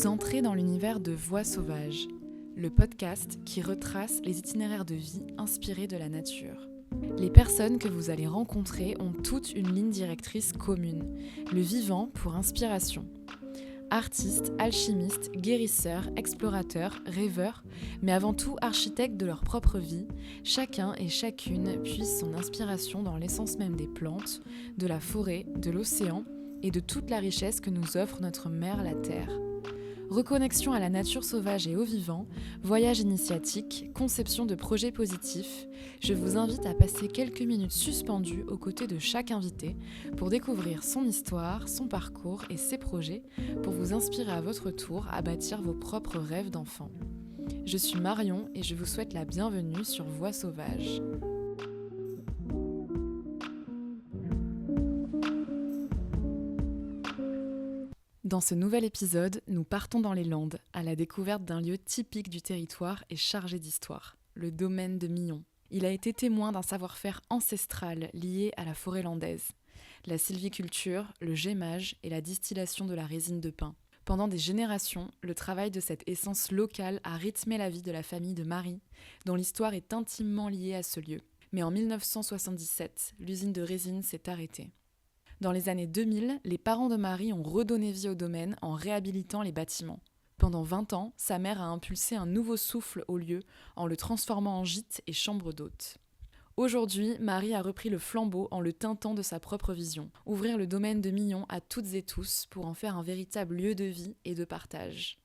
Vous entrez dans l'univers de Voix sauvages, le podcast qui retrace les itinéraires de vie inspirés de la nature. Les personnes que vous allez rencontrer ont toutes une ligne directrice commune, le vivant pour inspiration. Artistes, alchimistes, guérisseurs, explorateurs, rêveurs, mais avant tout architectes de leur propre vie, chacun et chacune puise son inspiration dans l'essence même des plantes, de la forêt, de l'océan et de toute la richesse que nous offre notre mère, la Terre. Reconnexion à la nature sauvage et au vivant, voyage initiatique, conception de projets positifs, je vous invite à passer quelques minutes suspendues aux côtés de chaque invité pour découvrir son histoire, son parcours et ses projets pour vous inspirer à votre tour à bâtir vos propres rêves d'enfant. Je suis Marion et je vous souhaite la bienvenue sur Voix sauvages. Dans ce nouvel épisode, nous partons dans les Landes, à la découverte d'un lieu typique du territoire et chargé d'histoire, le domaine de Millon. Il a été témoin d'un savoir-faire ancestral lié à la forêt landaise, la sylviculture, le gémage et la distillation de la résine de pin. Pendant des générations, le travail de cette essence locale a rythmé la vie de la famille de Marie, dont l'histoire est intimement liée à ce lieu. Mais en 1977, l'usine de résine s'est arrêtée. Dans les années 2000, les parents de Marie ont redonné vie au domaine en réhabilitant les bâtiments. Pendant 20 ans, sa mère a impulsé un nouveau souffle au lieu en le transformant en gîte et chambre d'hôte. Aujourd'hui, Marie a repris le flambeau en le teintant de sa propre vision, ouvrir le domaine de Millon à toutes et tous pour en faire un véritable lieu de vie et de partage.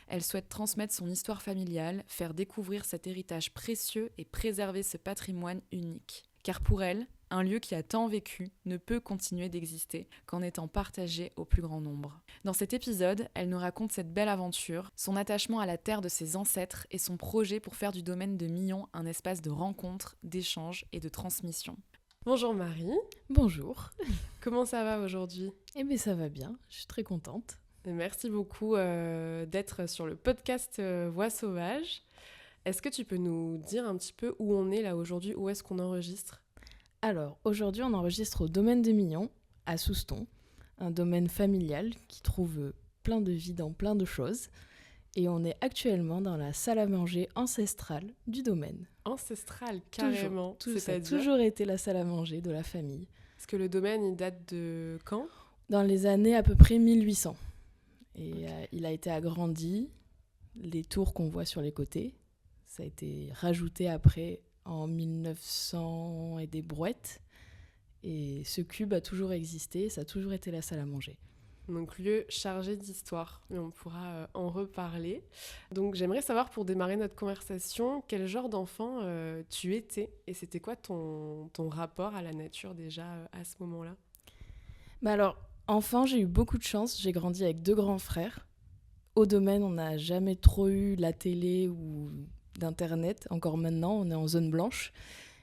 Elle souhaite transmettre son histoire familiale, faire découvrir cet héritage précieux et préserver ce patrimoine unique. Car pour elle, un lieu qui a tant vécu ne peut continuer d'exister qu'en étant partagé au plus grand nombre. Dans cet épisode, elle nous raconte cette belle aventure, son attachement à la terre de ses ancêtres et son projet pour faire du domaine de Millon un espace de rencontre, d'échange et de transmission. Bonjour Marie. Bonjour. Comment ça va aujourd'hui ? Eh bien ça va bien, je suis très contente. Et merci beaucoup d'être sur le podcast Voix sauvages. Est-ce que tu peux nous dire un petit peu où on est là aujourd'hui, où est-ce qu'on enregistre ? Alors, aujourd'hui, on enregistre au domaine de Millon, à Souston, un domaine familial qui trouve plein de vie dans plein de choses. Et on est actuellement dans la salle à manger ancestrale du domaine. Ancestrale, carrément. Ça a toujours été la salle à manger de la famille. Est-ce que le domaine, il date de quand ? Dans les années à peu près 1800. Et okay. Il a été agrandi, les tours qu'on voit sur les côtés. Ça a été rajouté après en 1900 et des brouettes. Et ce cube a toujours existé, ça a toujours été la salle à manger. Donc lieu chargé d'histoire, mais on pourra en reparler. Donc j'aimerais savoir, pour démarrer notre conversation, quel genre d'enfant tu étais et c'était quoi ton rapport à la nature déjà à ce moment-là ? Alors, enfant, j'ai eu beaucoup de chance, j'ai grandi avec 2 grands frères. Au domaine, on n'a jamais trop eu la télé ou d'internet, encore maintenant, on est en zone blanche.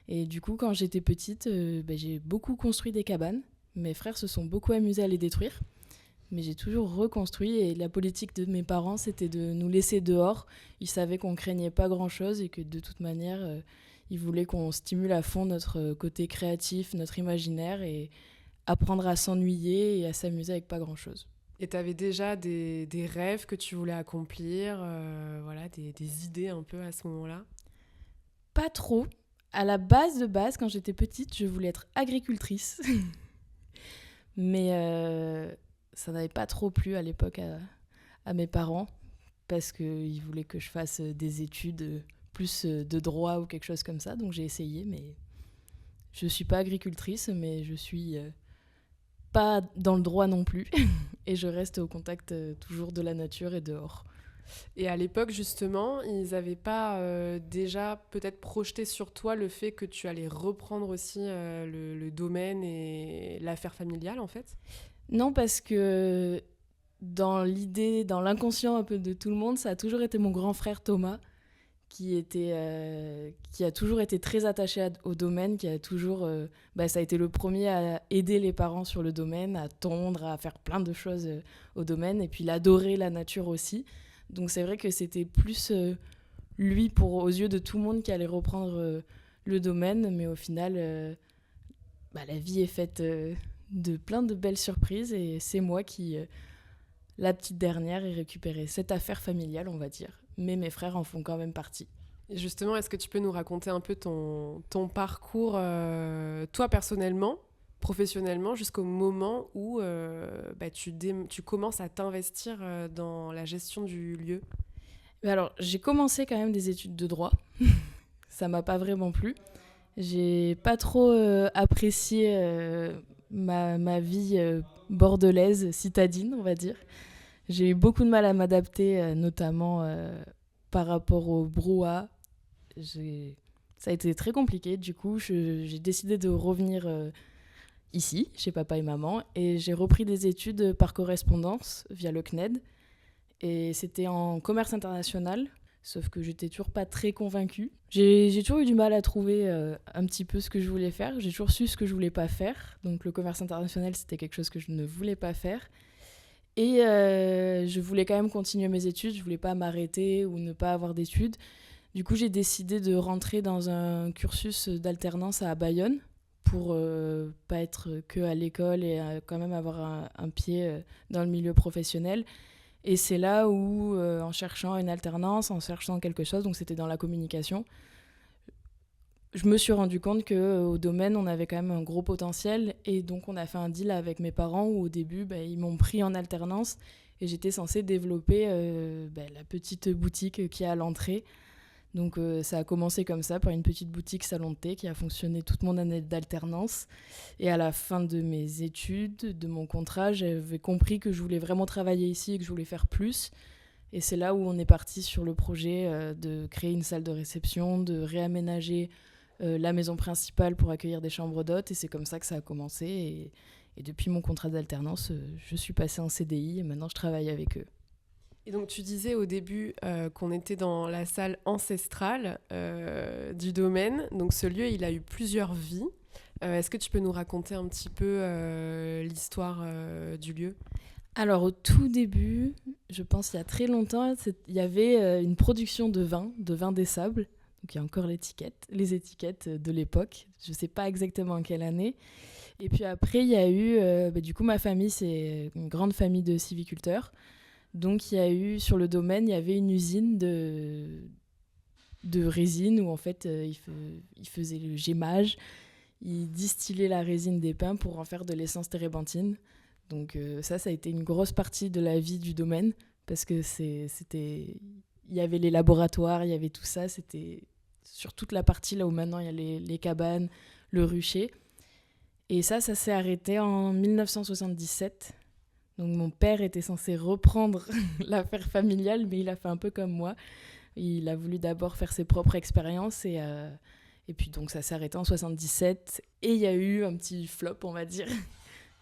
Et du coup, quand j'étais petite, j'ai beaucoup construit des cabanes. Mes frères se sont beaucoup amusés à les détruire. Mais j'ai toujours reconstruit et la politique de mes parents, c'était de nous laisser dehors. Ils savaient qu'on craignait pas grand-chose et que de toute manière, ils voulaient qu'on stimule à fond notre côté créatif, notre imaginaire et apprendre à s'ennuyer et à s'amuser avec pas grand-chose. Et tu avais déjà des rêves que tu voulais accomplir, des idées un peu à ce moment-là ? Pas trop. À la base, quand j'étais petite, je voulais être agricultrice. Mais ça n'avait pas trop plu à l'époque à mes parents parce qu'ils voulaient que je fasse des études plus de droit ou quelque chose comme ça. Donc j'ai essayé, mais je ne suis pas agricultrice, mais je suis pas dans le droit non plus. Et je reste au contact toujours de la nature et dehors. Et à l'époque, justement, ils n'avaient pas déjà peut-être projeté sur toi le fait que tu allais reprendre aussi le domaine et l'affaire familiale, en fait ? Non, parce que dans l'idée, dans l'inconscient un peu de tout le monde, ça a toujours été mon grand frère Thomas qui a toujours été très attaché au domaine, qui a toujours... ça a été le premier à aider les parents sur le domaine, à tondre, à faire plein de choses au domaine, et puis il adorait la nature aussi. Donc c'est vrai que c'était plus lui, aux yeux de tout le monde, qui allait reprendre le domaine, mais au final, la vie est faite de plein de belles surprises, et c'est moi qui la petite dernière et récupérer cette affaire familiale, on va dire. Mais mes frères en font quand même partie. Et justement, est-ce que tu peux nous raconter un peu ton parcours, toi personnellement, professionnellement, jusqu'au moment où tu commences à t'investir dans la gestion du lieu? Mais alors, j'ai commencé quand même des études de droit. Ça m'a pas vraiment plu. J'ai pas trop apprécié ma vie bordelaise, citadine, on va dire. J'ai eu beaucoup de mal à m'adapter, notamment par rapport au brouhaha. Ça a été très compliqué. Du coup, j'ai décidé de revenir ici, chez papa et maman, et j'ai repris des études par correspondance via le CNED. Et c'était en commerce international, sauf que j'étais toujours pas très convaincue. J'ai toujours eu du mal à trouver un petit peu ce que je voulais faire. J'ai toujours su ce que je voulais pas faire. Donc le commerce international, c'était quelque chose que je ne voulais pas faire. Et je voulais quand même continuer mes études. Je voulais pas m'arrêter ou ne pas avoir d'études. Du coup, j'ai décidé de rentrer dans un cursus d'alternance à Bayonne pour pas être que à l'école et quand même avoir un pied dans le milieu professionnel. Et c'est là où, en cherchant une alternance, en cherchant quelque chose, donc c'était dans la communication, je me suis rendu compte qu'au domaine, on avait quand même un gros potentiel. Et donc, on a fait un deal avec mes parents où, au début, ils m'ont pris en alternance et j'étais censée développer la petite boutique qui est à l'entrée. Donc ça a commencé comme ça, par une petite boutique salon de thé qui a fonctionné toute mon année d'alternance. Et à la fin de mes études, de mon contrat, j'avais compris que je voulais vraiment travailler ici et que je voulais faire plus. Et c'est là où on est parti sur le projet de créer une salle de réception, de réaménager la maison principale pour accueillir des chambres d'hôtes. Et c'est comme ça que ça a commencé. Et depuis mon contrat d'alternance, je suis passée en CDI et maintenant je travaille avec eux. Et donc tu disais au début qu'on était dans la salle ancestrale du domaine. Donc ce lieu, il a eu plusieurs vies. Est-ce que tu peux nous raconter un petit peu l'histoire du lieu ? Alors au tout début, je pense il y a très longtemps, il y avait une production de vin des sables. Donc il y a encore les étiquettes de l'époque. Je ne sais pas exactement en quelle année. Et puis après, il y a eu, du coup ma famille, c'est une grande famille de sylviculteurs. Donc il y a eu, sur le domaine, il y avait une usine de résine où en fait ils faisaient le gémage, ils distillaient la résine des pins pour en faire de l'essence térébenthine. Donc ça a été une grosse partie de la vie du domaine parce que il y avait les laboratoires, il y avait tout ça, c'était sur toute la partie là où maintenant il y a les cabanes, le rucher. Et ça s'est arrêté en 1977. Donc mon père était censé reprendre l'affaire familiale, mais il a fait un peu comme moi. Il a voulu d'abord faire ses propres expériences et puis donc ça s'est arrêté en 77. Et il y a eu un petit flop, on va dire.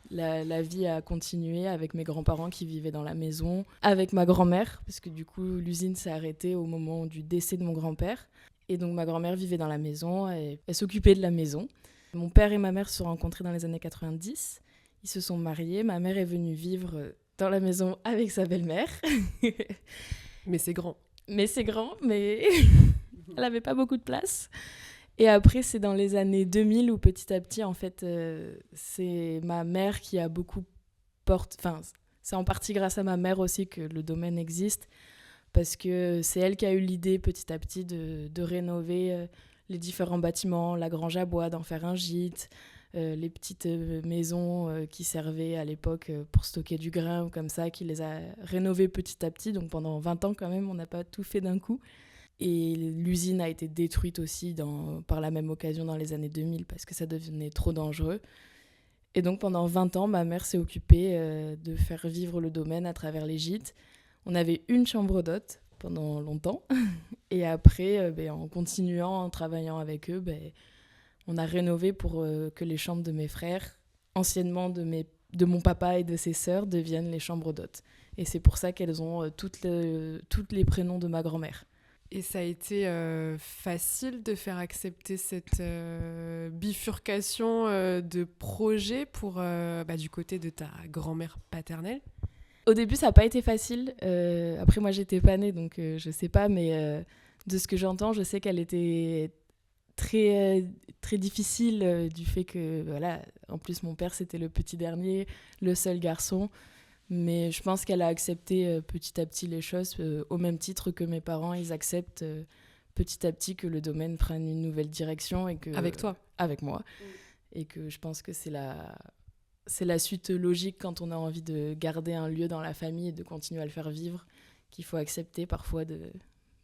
La vie a continué avec mes grands-parents qui vivaient dans la maison, avec ma grand-mère, parce que du coup l'usine s'est arrêtée au moment du décès de mon grand-père. Et donc ma grand-mère vivait dans la maison, et elle s'occupait de la maison. Mon père et ma mère se sont rencontrés dans les années 90. Ils se sont mariés. Ma mère est venue vivre dans la maison avec sa belle-mère. Mais c'est grand. Mais elle n'avait pas beaucoup de place. Et après, c'est dans les années 2000 où petit à petit, en fait, c'est ma mère qui a beaucoup c'est en partie grâce à ma mère aussi que le domaine existe. Parce que c'est elle qui a eu l'idée petit à petit de rénover les différents bâtiments, la grange à bois, d'en faire un gîte, les petites maisons qui servaient à l'époque pour stocker du grain ou comme ça, qui les a rénovées petit à petit. Donc pendant 20 ans quand même, on n'a pas tout fait d'un coup. Et l'usine a été détruite aussi par la même occasion dans les années 2000 parce que ça devenait trop dangereux. Et donc pendant 20 ans, ma mère s'est occupée de faire vivre le domaine à travers les gîtes. On avait une chambre d'hôte pendant longtemps. Et après, en continuant, en travaillant avec eux, on a rénové pour que les chambres de mes frères, anciennement de mon papa et de ses sœurs, deviennent les chambres d'hôtes. Et c'est pour ça qu'elles ont toutes les prénoms de ma grand-mère. Et ça a été facile de faire accepter cette bifurcation de projet pour, du côté de ta grand-mère paternelle ? Au début, ça n'a pas été facile. Après, moi, j'étais pas née, donc je sais pas. Mais de ce que j'entends, je sais qu'elle était très, très difficile du fait que, voilà, en plus, mon père, c'était le petit dernier, le seul garçon. Mais je pense qu'elle a accepté petit à petit les choses, au même titre que mes parents, ils acceptent petit à petit que le domaine prenne une nouvelle direction. Avec toi. Avec moi. Et que je pense que c'est la suite logique quand on a envie de garder un lieu dans la famille et de continuer à le faire vivre, qu'il faut accepter parfois de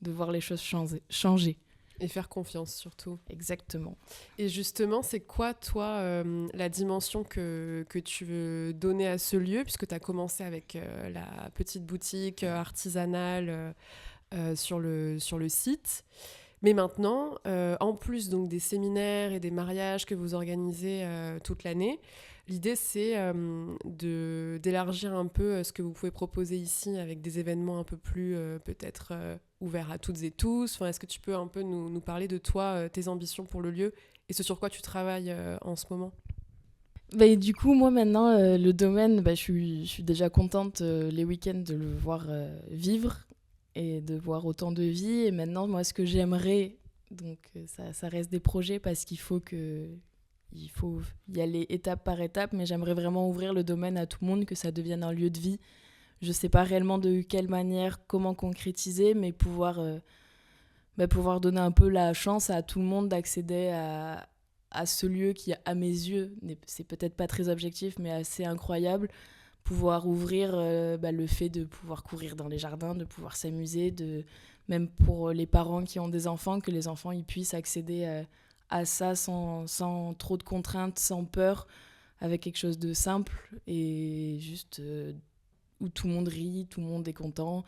voir les choses changer. Et faire confiance surtout. Exactement. Et justement, c'est quoi, toi, la dimension que tu veux donner à ce lieu, puisque tu as commencé avec la petite boutique artisanale sur le site. Mais maintenant, en plus donc, des séminaires et des mariages que vous organisez toute l'année, l'idée, c'est d'élargir un peu ce que vous pouvez proposer ici avec des événements un peu plus peut-être ouverts à toutes et tous. Enfin, est-ce que tu peux un peu nous parler de toi, tes ambitions pour le lieu et ce sur quoi tu travailles en ce moment? Du coup, moi maintenant, le domaine, je suis déjà contente les week-ends de le voir vivre et de voir autant de vie. Et maintenant, moi, ce que j'aimerais, donc ça reste des projets parce qu'il faut y aller étape par étape, mais j'aimerais vraiment ouvrir le domaine à tout le monde, que ça devienne un lieu de vie. Je ne sais pas réellement de quelle manière, comment concrétiser, mais pouvoir donner un peu la chance à tout le monde d'accéder à ce lieu qui, à mes yeux, c'est peut-être pas très objectif, mais assez incroyable. Pouvoir ouvrir le fait de pouvoir courir dans les jardins, de pouvoir s'amuser, même pour les parents qui ont des enfants, que les enfants ils puissent accéder à ça sans trop de contraintes, sans peur, avec quelque chose de simple et juste où tout le monde rit, tout le monde est content.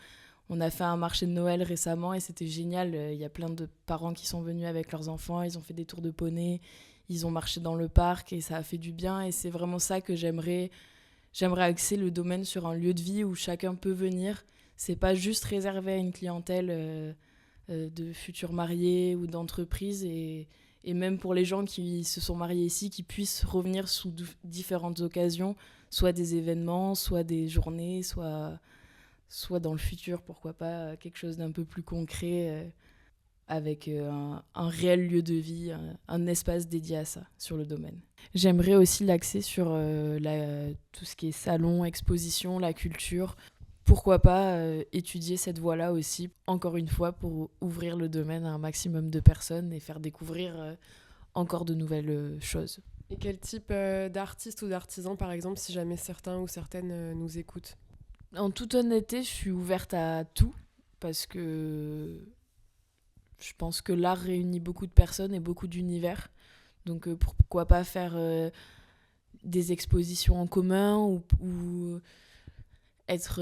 On a fait un marché de Noël récemment et c'était génial. Il y a plein de parents qui sont venus avec leurs enfants, ils ont fait des tours de poney, ils ont marché dans le parc et ça a fait du bien. Et c'est vraiment ça que j'aimerais axer le domaine sur un lieu de vie où chacun peut venir. C'est pas juste réservé à une clientèle de futurs mariés ou d'entreprises et même pour les gens qui se sont mariés ici, qui puissent revenir sous différentes occasions, soit des événements, soit des journées, soit dans le futur, pourquoi pas, quelque chose d'un peu plus concret avec un réel lieu de vie, un espace dédié à ça sur le domaine. J'aimerais aussi l'axer sur tout ce qui est salon, exposition, la culture. Pourquoi pas étudier cette voie-là aussi, encore une fois, pour ouvrir le domaine à un maximum de personnes et faire découvrir encore de nouvelles choses. Et quel type d'artistes ou d'artisans, par exemple, si jamais certains ou certaines nous écoutent? En toute honnêteté, je suis ouverte à tout, parce que je pense que l'art réunit beaucoup de personnes et beaucoup d'univers. Donc pourquoi pas faire des expositions en commun ou être...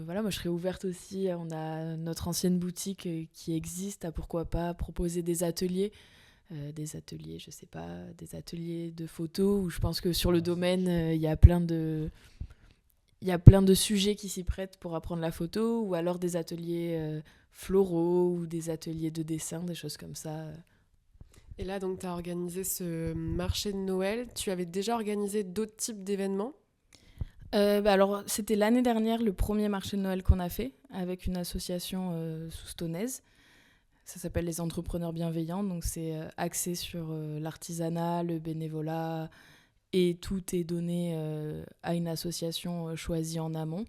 moi je serais ouverte aussi, on a notre ancienne boutique qui existe, à pourquoi pas proposer des ateliers, je sais pas, des ateliers de photos, où je pense que sur le domaine, il y a plein de sujets qui s'y prêtent pour apprendre la photo, ou alors des ateliers floraux ou des ateliers de dessin, des choses comme ça. Et là, donc, tu as organisé ce marché de Noël. Tu avais déjà organisé d'autres types d'événements? Alors, c'était l'année dernière le premier marché de Noël qu'on a fait avec une association soustanaise. Ça s'appelle les Entrepreneurs Bienveillants. Donc, c'est axé sur l'artisanat, le bénévolat, et tout est donné à une association choisie en amont.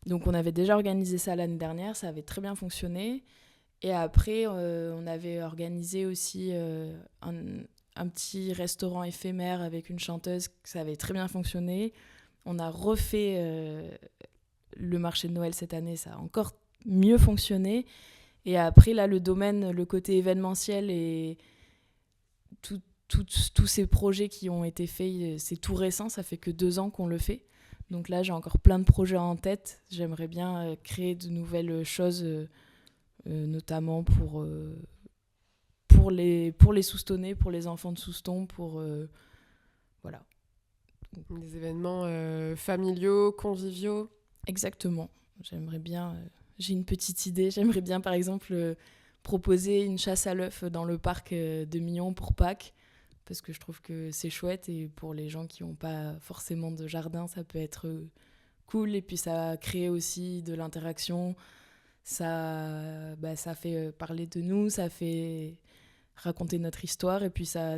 Donc on avait déjà organisé ça l'année dernière, ça avait très bien fonctionné. Et après, on avait organisé aussi un petit restaurant éphémère avec une chanteuse, ça avait très bien fonctionné. On a refait le marché de Noël cette année, ça a encore mieux fonctionné. Et après, là, le domaine, le côté événementiel et tous ces projets qui ont été faits, c'est tout récent, ça fait que 2 ans qu'on le fait. Donc là, j'ai encore plein de projets en tête. J'aimerais bien créer de nouvelles choses, notamment pour les Soustonnais, pour les enfants de Souston, voilà. Des événements familiaux, conviviaux. Exactement. J'aimerais bien... j'ai une petite idée. J'aimerais bien, par exemple, proposer une chasse à l'œuf dans le parc de Millau pour Pâques, parce que je trouve que c'est chouette, et pour les gens qui n'ont pas forcément de jardin, ça peut être cool, et puis ça crée aussi de l'interaction, ça fait parler de nous, ça fait raconter notre histoire, et puis ça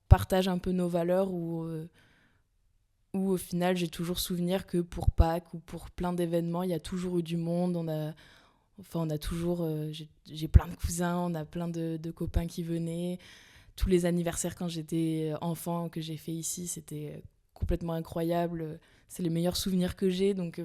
partage un peu nos valeurs, où où au final j'ai toujours souvenir que pour Pâques ou pour plein d'événements, il y a toujours eu du monde. On a toujours, j'ai plein de cousins, on a plein de copains qui venaient. Tous les anniversaires quand j'étais enfant que j'ai fait ici, c'était complètement incroyable. C'est les meilleurs souvenirs que j'ai. Donc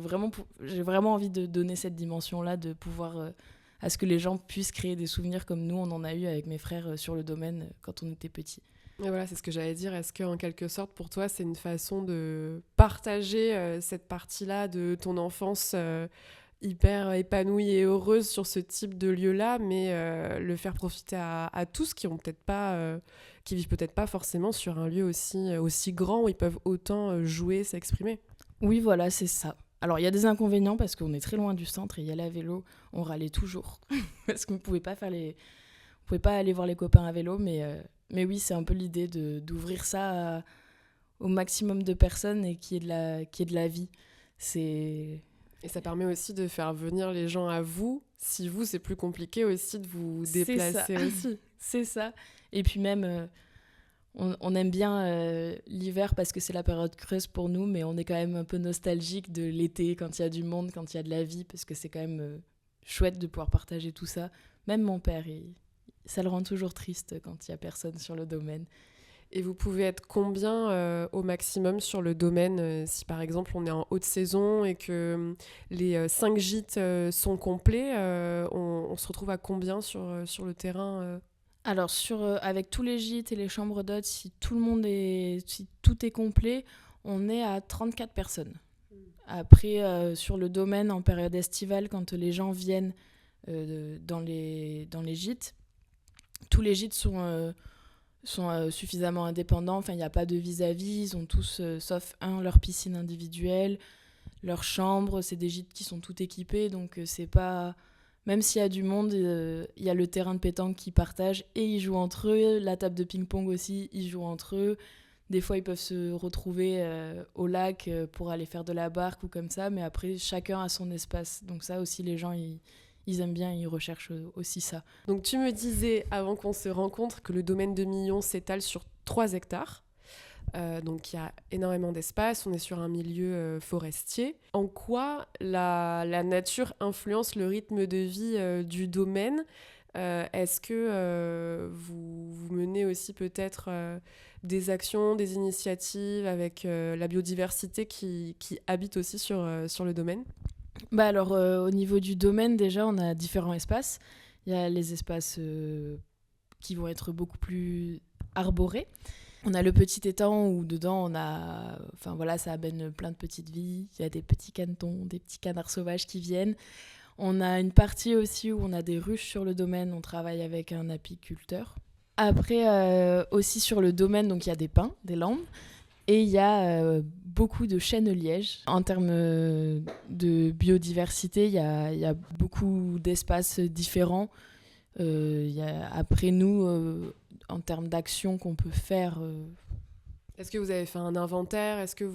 j'ai vraiment envie de donner cette dimension-là, de pouvoir à ce que les gens puissent créer des souvenirs comme nous, on en a eu avec mes frères sur le domaine quand on était petits. Et voilà, c'est ce que j'allais dire. Est-ce qu'en quelque sorte, pour toi, c'est une façon de partager cette partie-là de ton enfance hyper épanouie et heureuse sur ce type de lieu-là, mais le faire profiter à tous qui ont peut-être pas, qui vivent peut-être pas forcément sur un lieu aussi grand où ils peuvent autant jouer, s'exprimer. Oui, voilà, c'est ça. Alors, il y a des inconvénients parce qu'on est très loin du centre et y aller à vélo, on râlait toujours parce qu'on ne pouvait pas on pouvait pas aller voir les copains à vélo, mais oui, c'est un peu l'idée d'ouvrir ça au maximum de personnes et qu'il y ait de la vie. C'est... Et ça permet aussi de faire venir les gens à vous. Si vous, c'est plus compliqué aussi de vous déplacer aussi. C'est ça. Et puis même, on aime bien l'hiver parce que c'est la période creuse pour nous, mais on est quand même un peu nostalgique de l'été, quand il y a du monde, quand il y a de la vie, parce que c'est quand même chouette de pouvoir partager tout ça. Même mon père, ça le rend toujours triste quand il n'y a personne sur le domaine. Et vous pouvez être combien au maximum sur le domaine si par exemple on est en haute saison et que les 5 gîtes sont complets, on se retrouve à combien sur le terrain Alors, avec tous les gîtes et les chambres d'hôtes, si tout est complet, on est à 34 personnes. Après, sur le domaine, en période estivale, quand les gens viennent dans les gîtes, tous les gîtes sont suffisamment indépendants. Enfin, il n'y a pas de vis-à-vis. Ils ont tous, sauf leur piscine individuelle, leur chambre. C'est des gîtes qui sont tout équipés. Donc, c'est pas... Même s'il y a du monde, il y a le terrain de pétanque qu'ils partagent et ils jouent entre eux. La table de ping-pong aussi, ils jouent entre eux. Des fois, ils peuvent se retrouver au lac pour aller faire de la barque ou comme ça. Mais après, chacun a son espace. Donc ça aussi, les gens, ils aiment bien, ils recherchent aussi ça. Donc tu me disais, avant qu'on se rencontre, que le domaine de Millon s'étale sur 3 hectares. Donc il y a énormément d'espace, on est sur un milieu forestier. En quoi la nature influence le rythme de vie du domaine Est-ce que vous menez aussi peut-être des actions, des initiatives avec la biodiversité qui habite aussi sur le domaine ? Alors, au niveau du domaine, déjà, on a différents espaces. Il y a les espaces qui vont être beaucoup plus arborés. On a le petit étang où dedans ça amène plein de petites vies. Il y a des petits canetons, des petits canards sauvages qui viennent. On a une partie aussi où on a des ruches sur le domaine. On travaille avec un apiculteur. Après, aussi sur le domaine, donc il y a des pins, des limbes. Et il y a beaucoup de chênes-lièges. En termes de biodiversité, il y a beaucoup d'espaces différents. Après nous, en termes d'actions qu'on peut faire... Est-ce que vous avez fait un inventaire ? Est-ce que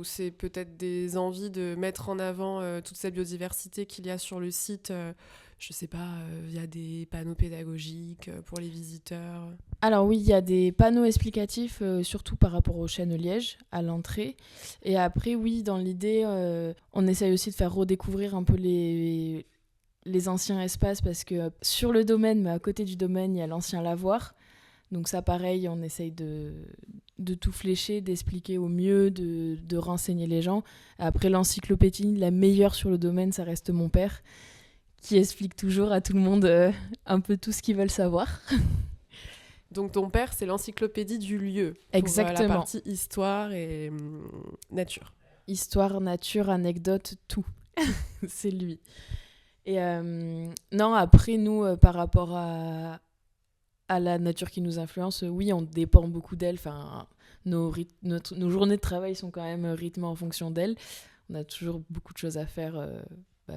c'est peut-être des envies de mettre en avant toute cette biodiversité qu'il y a sur le site je sais pas, via des panneaux pédagogiques pour les visiteurs ? Alors oui, il y a des panneaux explicatifs, surtout par rapport aux chênes-lièges, à l'entrée. Et après, oui, dans l'idée, on essaye aussi de faire redécouvrir un peu les anciens espaces, parce que sur le domaine, mais à côté du domaine, il y a l'ancien lavoir. Donc ça, pareil, on essaye de tout flécher, d'expliquer au mieux, de renseigner les gens. Après, l'encyclopédie, la meilleure sur le domaine, ça reste mon père, qui explique toujours à tout le monde un peu tout ce qu'ils veulent savoir. Donc ton père, c'est l'encyclopédie du lieu. Exactement. La partie histoire et nature. Histoire, nature, anecdote, tout. C'est lui. Et non, après, nous, par rapport à la nature qui nous influence, oui, on dépend beaucoup d'elle. Enfin, nos journées de travail sont quand même rythmées en fonction d'elle. On a toujours beaucoup de choses à faire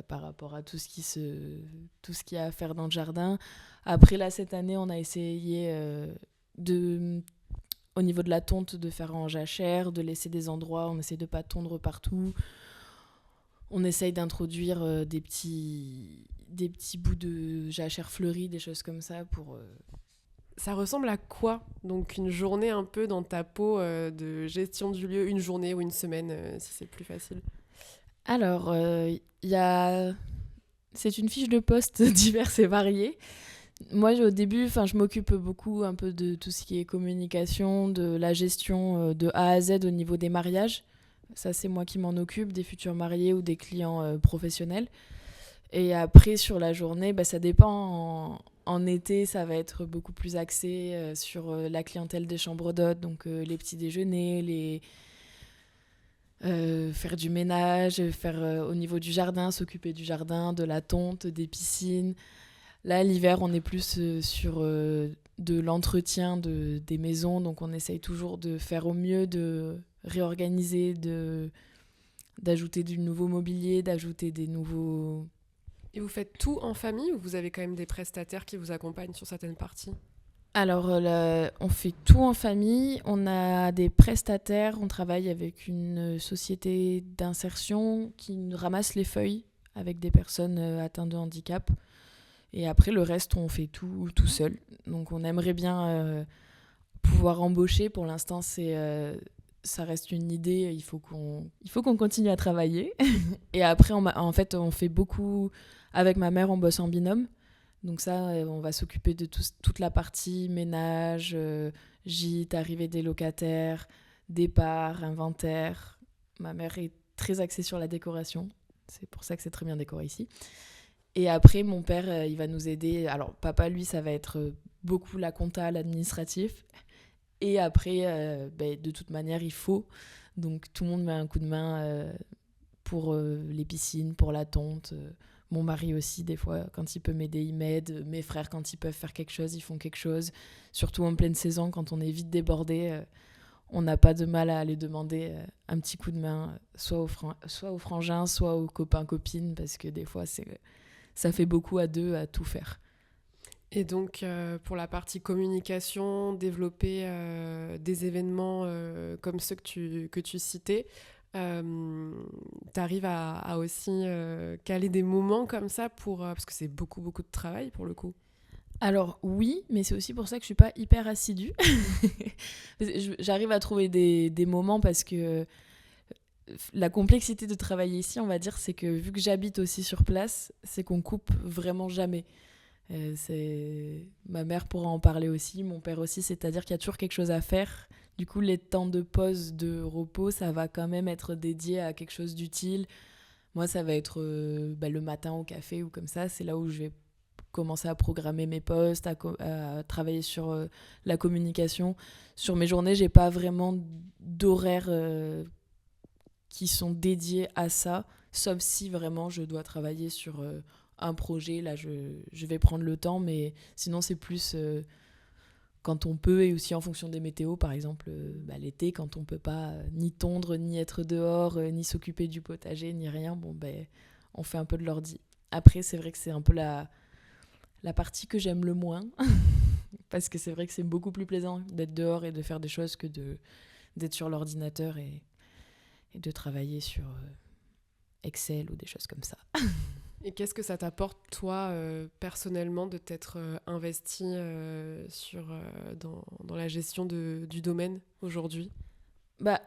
par rapport à tout ce qu'il y a à faire dans le jardin. Après, là, cette année, on a essayé au niveau de la tonte, de faire en jachère, de laisser des endroits. On essaie de ne pas tondre partout. On essaye d'introduire des petits bouts de jachère fleurie, des choses comme ça, Ça ressemble à quoi? Donc une journée un peu dans ta peau de gestion du lieu, une journée ou une semaine, si c'est plus facile. Alors, il y a... c'est une fiche de poste diverses et variées. Moi, au début, je m'occupe beaucoup un peu de tout ce qui est communication, de la gestion de A à Z au niveau des mariages. Ça, c'est moi qui m'en occupe, des futurs mariés ou des clients professionnels. Et après, sur la journée, ça dépend. En été, ça va être beaucoup plus axé sur la clientèle des chambres d'hôtes, donc les petits déjeuners, faire du ménage, faire au niveau du jardin, s'occuper du jardin, de la tonte, des piscines. Là, l'hiver, on est plus sur de l'entretien des maisons, donc on essaye toujours de faire au mieux, de réorganiser, d'ajouter du nouveau mobilier, d'ajouter des nouveaux... Et vous faites tout en famille ou vous avez quand même des prestataires qui vous accompagnent sur certaines parties? Alors, on fait tout en famille, on a des prestataires, on travaille avec une société d'insertion qui nous ramasse les feuilles avec des personnes atteintes de handicap. Et après, le reste, on fait tout seul. Donc, on aimerait bien pouvoir embaucher. Pour l'instant, ça reste une idée. Il faut qu'on continue à travailler. Et après, en fait, on fait beaucoup... Avec ma mère, on bosse en binôme. Donc ça, on va s'occuper de toute la partie ménage, gîte, arrivée des locataires, départ, inventaire. Ma mère est très axée sur la décoration. C'est pour ça que c'est très bien décoré ici. Et après, mon père, il va nous aider. Alors, papa, lui, ça va être beaucoup la compta, l'administratif. Et après, de toute manière, il faut. Donc, tout le monde met un coup de main pour les piscines, pour la tonte. Mon mari aussi, des fois, quand il peut m'aider, il m'aide. Mes frères, quand ils peuvent faire quelque chose, ils font quelque chose. Surtout en pleine saison, quand on est vite débordé, on n'a pas de mal à aller demander un petit coup de main, soit aux frangins, soit aux copains-copines, parce que des fois, ça fait beaucoup à deux à tout faire. Et donc, pour la partie communication, développer des événements comme ceux que tu citais, tu arrives à aussi caler des moments comme ça parce que c'est beaucoup, beaucoup de travail pour le coup. Alors oui, mais c'est aussi pour ça que je suis pas hyper assidue. J'arrive à trouver des moments parce que la complexité de travailler ici, on va dire, c'est que vu que j'habite aussi sur place, c'est qu'on coupe vraiment jamais. Ma mère pourra en parler aussi, mon père aussi, c'est-à-dire qu'il y a toujours quelque chose à faire. Du coup, les temps de pause, de repos, ça va quand même être dédié à quelque chose d'utile. Moi, ça va être le matin au café ou comme ça. C'est là où je vais commencer à programmer mes postes, à travailler sur la communication. Sur mes journées, j'ai pas vraiment d'horaires qui sont dédiés à ça, sauf si vraiment je dois travailler sur un projet. Là, je vais prendre le temps, mais sinon, c'est plus quand on peut, et aussi en fonction des météos. Par exemple, l'été, quand on peut pas ni tondre, ni être dehors, ni s'occuper du potager, ni rien, on fait un peu de l'ordi. Après, c'est vrai que c'est un peu la partie que j'aime le moins, parce que c'est vrai que c'est beaucoup plus plaisant d'être dehors et de faire des choses que d'être sur l'ordinateur et de travailler sur Excel ou des choses comme ça. Et qu'est-ce que ça t'apporte, toi, personnellement, de t'être investi dans la gestion du domaine aujourd'hui?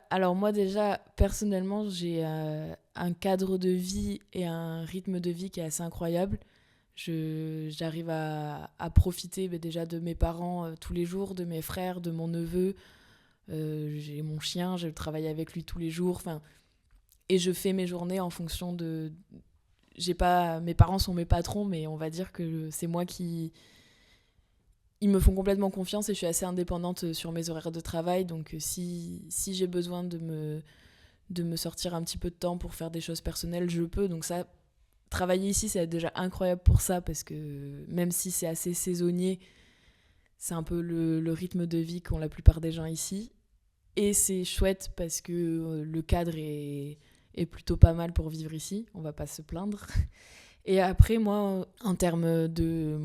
Alors moi déjà, personnellement, j'ai un cadre de vie et un rythme de vie qui est assez incroyable. J'arrive à profiter déjà de mes parents tous les jours, de mes frères, de mon neveu. J'ai mon chien, je travaille avec lui tous les jours. Et je fais mes journées en fonction de... Mes parents sont mes patrons, mais on va dire que c'est moi qui... Ils me font complètement confiance et je suis assez indépendante sur mes horaires de travail. Donc si j'ai besoin de me sortir un petit peu de temps pour faire des choses personnelles, je peux. Donc ça, travailler ici, c'est déjà incroyable pour ça, parce que même si c'est assez saisonnier, c'est un peu le rythme de vie qu'ont la plupart des gens ici. Et c'est chouette parce que le cadre est plutôt pas mal pour vivre ici, on va pas se plaindre. Et après, moi, en termes de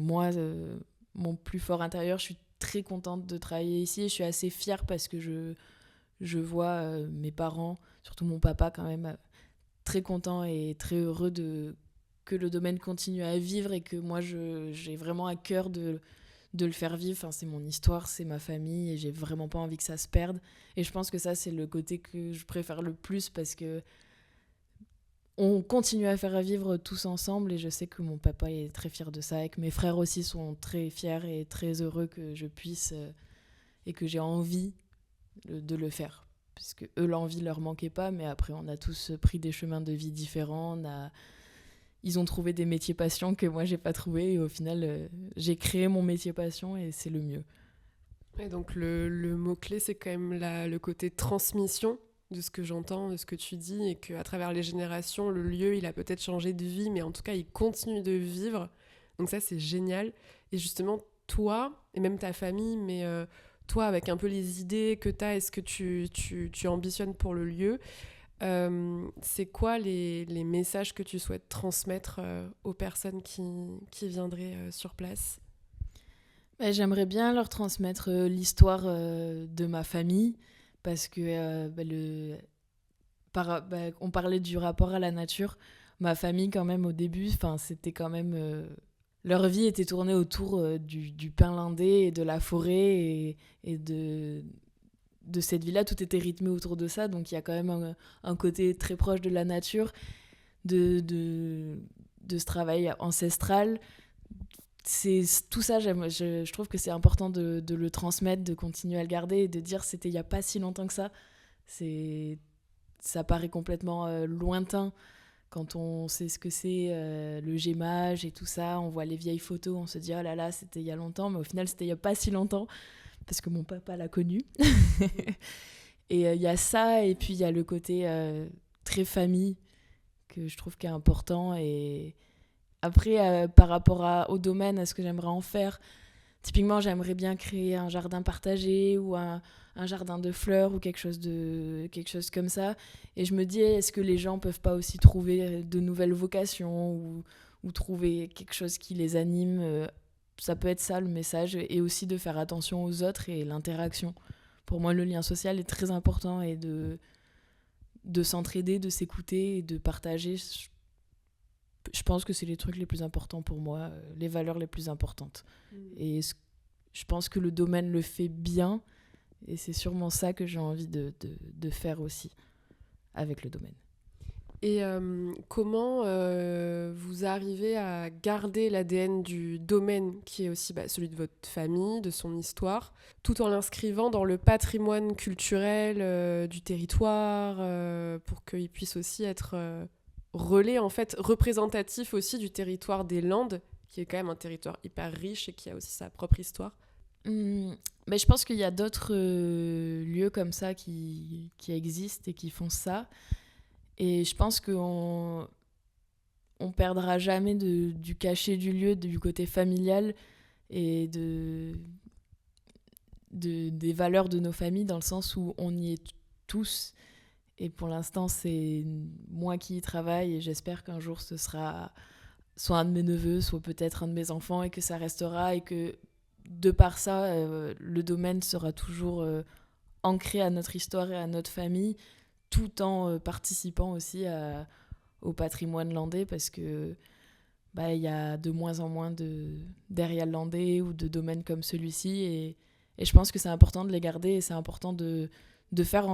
mon plus fort intérieur, je suis très contente de travailler ici et je suis assez fière parce que je vois mes parents, surtout mon papa quand même, très content et très heureux que le domaine continue à vivre et que moi, j'ai vraiment à cœur de de le faire vivre. Enfin, c'est mon histoire, c'est ma famille et j'ai vraiment pas envie que ça se perde. Et je pense que ça, c'est le côté que je préfère le plus parce que on continue à faire vivre tous ensemble et je sais que mon papa est très fier de ça et que mes frères aussi sont très fiers et très heureux que je puisse et que j'ai envie de le faire. Parce que eux, l'envie leur manquait pas, mais après, on a tous pris des chemins de vie différents. Ils ont trouvé des métiers passion que moi, j'ai pas trouvé. Et au final, j'ai créé mon métier passion et c'est le mieux. Et donc, le mot-clé, c'est quand même le côté transmission de ce que j'entends, de ce que tu dis, et qu'à travers les générations, le lieu, il a peut-être changé de vie, mais en tout cas, il continue de vivre. Donc ça, c'est génial. Et justement, toi, et même ta famille, mais toi, avec un peu les idées que tu as et ce que tu ambitionnes pour le lieu, c'est quoi les messages que tu souhaites transmettre aux personnes qui viendraient sur place ? J'aimerais bien leur transmettre l'histoire de ma famille parce que on parlait du rapport à la nature. Ma famille, quand même, au début, c'était quand même... leur vie était tournée autour du pin lindais et de la forêt et de cette vie-là. Tout était rythmé autour de ça. Donc, il y a quand même un côté très proche de la nature, de ce travail ancestral. Tout ça, je trouve que c'est important de le transmettre, de continuer à le garder et de dire c'était il n'y a pas si longtemps que ça. Ça paraît complètement lointain quand on sait ce que c'est le gémage et tout ça. On voit les vieilles photos, on se dit oh là là, c'était il y a longtemps, mais au final, c'était il n'y a pas si longtemps parce que mon papa l'a connu. Et il y a ça, et puis il y a le côté très famille que je trouve qui est important. Et après, par rapport au domaine, à ce que j'aimerais en faire, typiquement, j'aimerais bien créer un jardin partagé ou un jardin de fleurs ou quelque chose comme ça. Et je me dis, est-ce que les gens peuvent pas aussi trouver de nouvelles vocations ou trouver quelque chose qui les anime ? Ça peut être ça le message, et aussi de faire attention aux autres et l'interaction. Pour moi, le lien social est très important, et de s'entraider, de s'écouter et de partager. Je pense que c'est les trucs les plus importants pour moi, les valeurs les plus importantes. Et je pense que le domaine le fait bien, et c'est sûrement ça que j'ai envie de faire aussi avec le domaine. Et comment vous arrivez à garder l'ADN du domaine, qui est aussi celui de votre famille, de son histoire, tout en l'inscrivant dans le patrimoine culturel du territoire, pour qu'il puisse aussi être relais, en fait, représentatif aussi du territoire des Landes, qui est quand même un territoire hyper riche et qui a aussi sa propre histoire. Mais je pense qu'il y a d'autres lieux comme ça qui existent et qui font ça. Et je pense qu'on perdra jamais du cachet du lieu, du côté familial et des valeurs de nos familles, dans le sens où on y est tous. Et pour l'instant, c'est moi qui y travaille, et j'espère qu'un jour ce sera soit un de mes neveux, soit peut-être un de mes enfants, et que ça restera, et que de par ça, le domaine sera toujours ancré à notre histoire et à notre famille, tout en participant aussi au patrimoine landais, parce que y a de moins en moins d'aérial landais ou de domaines comme celui-ci, et je pense que c'est important de les garder, et c'est important de faire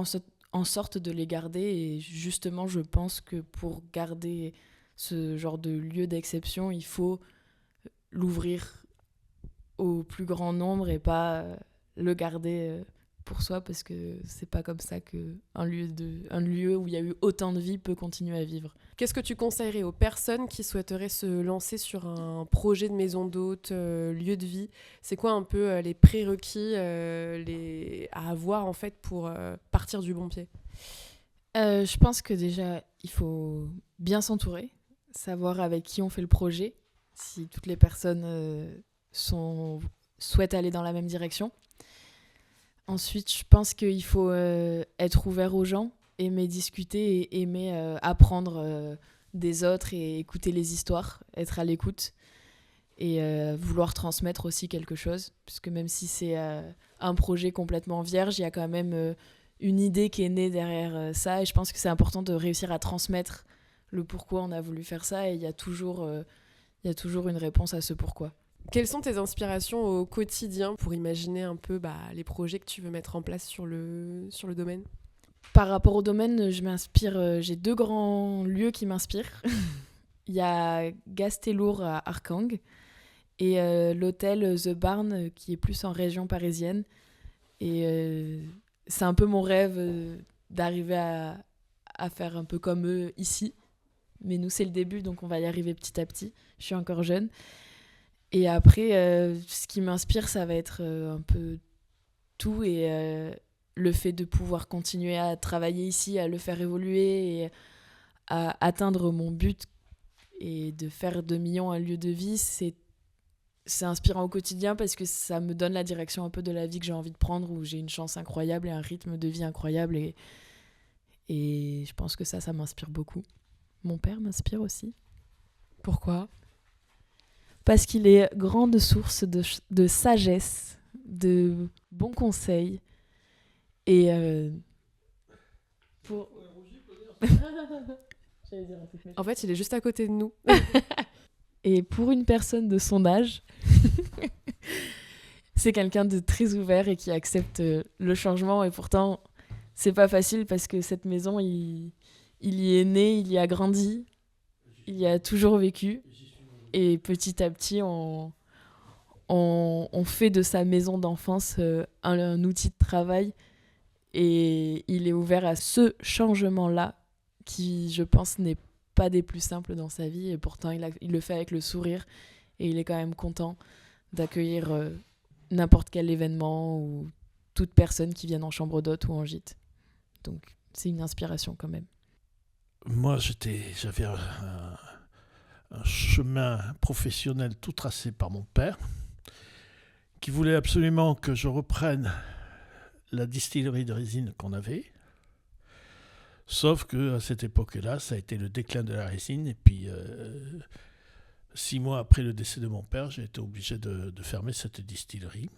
en sorte de les garder. Et justement, je pense que pour garder ce genre de lieu d'exception, il faut l'ouvrir au plus grand nombre et pas le garder pour soi, parce que c'est pas comme ça qu'un lieu où il y a eu autant de vie peut continuer à vivre. Qu'est-ce que tu conseillerais aux personnes qui souhaiteraient se lancer sur un projet de maison d'hôte, lieu de vie ? C'est quoi un peu les prérequis à avoir, en fait, pour partir du bon pied ? Je pense que déjà, il faut bien s'entourer, savoir avec qui on fait le projet, si toutes les personnes souhaitent aller dans la même direction. Ensuite, je pense qu'il faut être ouvert aux gens, aimer discuter et aimer apprendre des autres et écouter les histoires, être à l'écoute, et vouloir transmettre aussi quelque chose, puisque même si c'est un projet complètement vierge, il y a quand même une idée qui est née derrière ça, et je pense que c'est important de réussir à transmettre le pourquoi on a voulu faire ça, et il y a toujours une réponse à ce pourquoi. Quelles sont tes inspirations au quotidien pour imaginer un peu les projets que tu veux mettre en place sur le domaine? Par rapport au domaine, j'ai 2 grands lieux qui m'inspirent. Il y a Gastelour à Arkang et l'hôtel The Barn qui est plus en région parisienne. Et c'est un peu mon rêve d'arriver à faire un peu comme eux ici. Mais nous, c'est le début, donc on va y arriver petit à petit. Je suis encore jeune. Et après, ce qui m'inspire, ça va être un peu tout et le fait de pouvoir continuer à travailler ici, à le faire évoluer et à atteindre mon but et de faire de Millon un lieu de vie, c'est inspirant au quotidien parce que ça me donne la direction un peu de la vie que j'ai envie de prendre, où j'ai une chance incroyable et un rythme de vie incroyable et je pense que ça m'inspire beaucoup. Mon père m'inspire aussi. Pourquoi? Parce qu'il est grande source de sagesse, de bons conseils et pour... En fait, il est juste à côté de nous. Et pour une personne de son âge, c'est quelqu'un de très ouvert et qui accepte le changement. Et pourtant, c'est pas facile parce que cette maison, il y est né, il y a grandi, il y a toujours vécu. Et petit à petit, on fait de sa maison d'enfance un outil de travail. Et il est ouvert à ce changement-là qui, je pense, n'est pas des plus simples dans sa vie. Et pourtant, il le fait avec le sourire. Et il est quand même content d'accueillir n'importe quel événement ou toute personne qui vienne en chambre d'hôte ou en gîte. Donc, c'est une inspiration quand même. Moi, j'avais un chemin professionnel tout tracé par mon père, qui voulait absolument que je reprenne la distillerie de résine qu'on avait. Sauf qu'à cette époque-là, ça a été le déclin de la résine. Et puis, 6 mois après le décès de mon père, j'ai été obligé de fermer cette distillerie.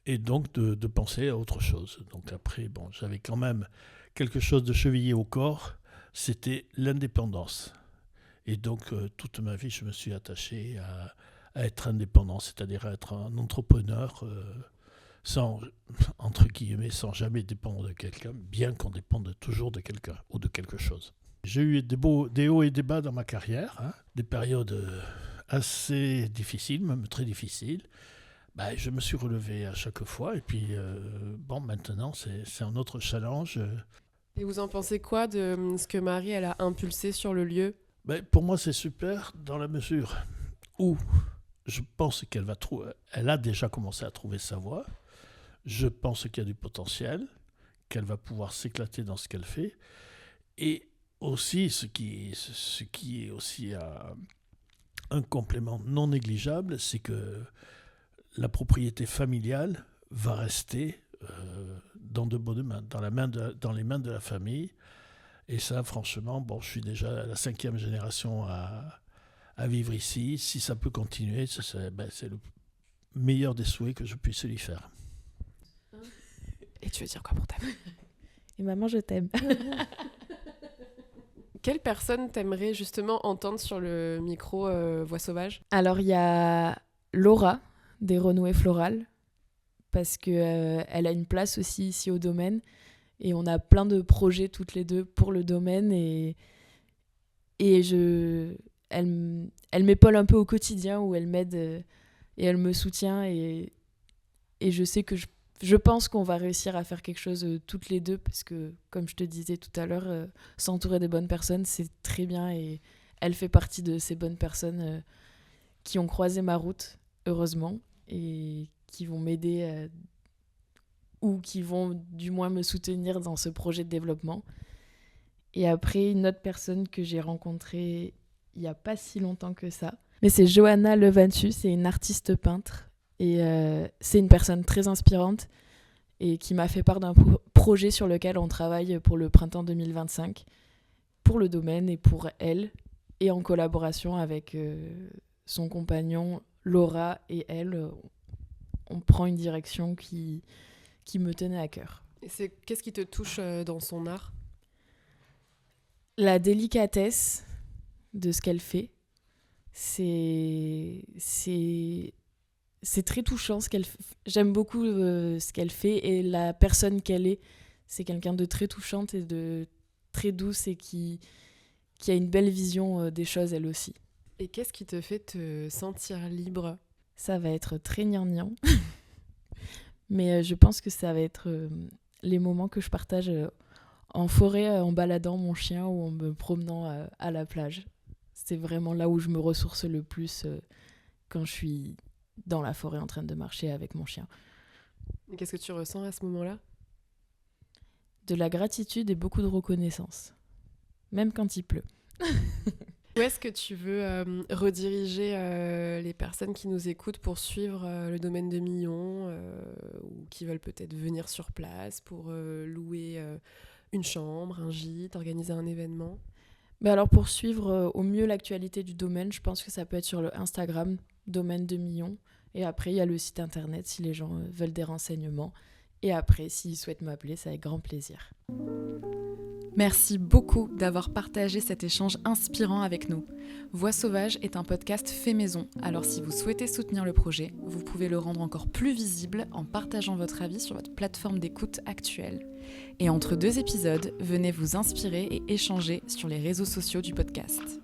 Et donc de penser à autre chose. Donc après, j'avais quand même quelque chose de chevillé au corps, c'était l'indépendance. Et donc, toute ma vie, je me suis attaché à être indépendant, c'est-à-dire à être un entrepreneur sans, entre guillemets, sans jamais dépendre de quelqu'un, bien qu'on dépende toujours de quelqu'un ou de quelque chose. J'ai eu des hauts et des bas dans ma carrière, des périodes assez difficiles, même très difficiles. Je me suis relevé à chaque fois et puis maintenant c'est un autre challenge. Et vous en pensez quoi de ce que Marie elle a impulsé sur le lieu? Pour moi c'est super dans la mesure où je pense elle a déjà commencé à trouver sa voie. Je pense qu'il y a du potentiel, qu'elle va pouvoir s'éclater dans ce qu'elle fait. Et aussi, ce qui est aussi un complément non négligeable, c'est que la propriété familiale va rester dans de bonnes mains, dans les mains de la famille. Et ça, franchement, je suis déjà la 5e génération à vivre ici. Si ça peut continuer, c'est le meilleur des souhaits que je puisse lui faire. Et tu veux dire quoi pour ta Et maman, je t'aime. Quelle personne t'aimerais justement entendre sur le micro Voix Sauvage? Alors, il y a Laura, des Renouées Florales, parce qu'elle a une place aussi ici au domaine. Et on a plein de projets toutes les deux pour le domaine. Et elle m'épaule un peu au quotidien, où elle m'aide et elle me soutient. Et je sais que je pense qu'on va réussir à faire quelque chose toutes les deux, parce que, comme je te disais tout à l'heure, s'entourer des bonnes personnes, c'est très bien. Et elle fait partie de ces bonnes personnes qui ont croisé ma route, heureusement, et qui vont m'aider ou qui vont du moins me soutenir dans ce projet de développement. Et après, une autre personne que j'ai rencontrée il n'y a pas si longtemps que ça, mais c'est Johanna Levantu, c'est une artiste peintre. Et c'est une personne très inspirante et qui m'a fait part d'un projet sur lequel on travaille pour le printemps 2025, pour le domaine et pour elle, et en collaboration avec son compagnon Laura et elle, on prend une direction qui me tenait à cœur. Et qu'est-ce qui te touche dans son art? La délicatesse de ce qu'elle fait. c'est très touchant. J'aime beaucoup ce qu'elle fait et la personne qu'elle est. C'est quelqu'un de très touchante et de très douce et qui a une belle vision des choses, elle aussi. Et qu'est-ce qui te fait te sentir libre ? Ça va être très gnangnan. Mais je pense que ça va être les moments que je partage en forêt, en baladant mon chien ou en me promenant à la plage. C'est vraiment là où je me ressource le plus quand je suis dans la forêt en train de marcher avec mon chien. Et qu'est-ce que tu ressens à ce moment-là ? De la gratitude et beaucoup de reconnaissance. Même quand il pleut. Où est-ce que tu veux rediriger les personnes qui nous écoutent pour suivre le domaine de Millon ou qui veulent peut-être venir sur place pour louer une chambre, un gîte, organiser un événement ? Alors pour suivre au mieux l'actualité du domaine, je pense que ça peut être sur le Instagram, domaine de Millon. Et après, il y a le site internet si les gens veulent des renseignements. Et après, s'ils souhaitent m'appeler, c'est avec grand plaisir. Merci beaucoup d'avoir partagé cet échange inspirant avec nous. Voix sauvage est un podcast fait maison, alors si vous souhaitez soutenir le projet, vous pouvez le rendre encore plus visible en partageant votre avis sur votre plateforme d'écoute actuelle. Et entre 2 épisodes, venez vous inspirer et échanger sur les réseaux sociaux du podcast.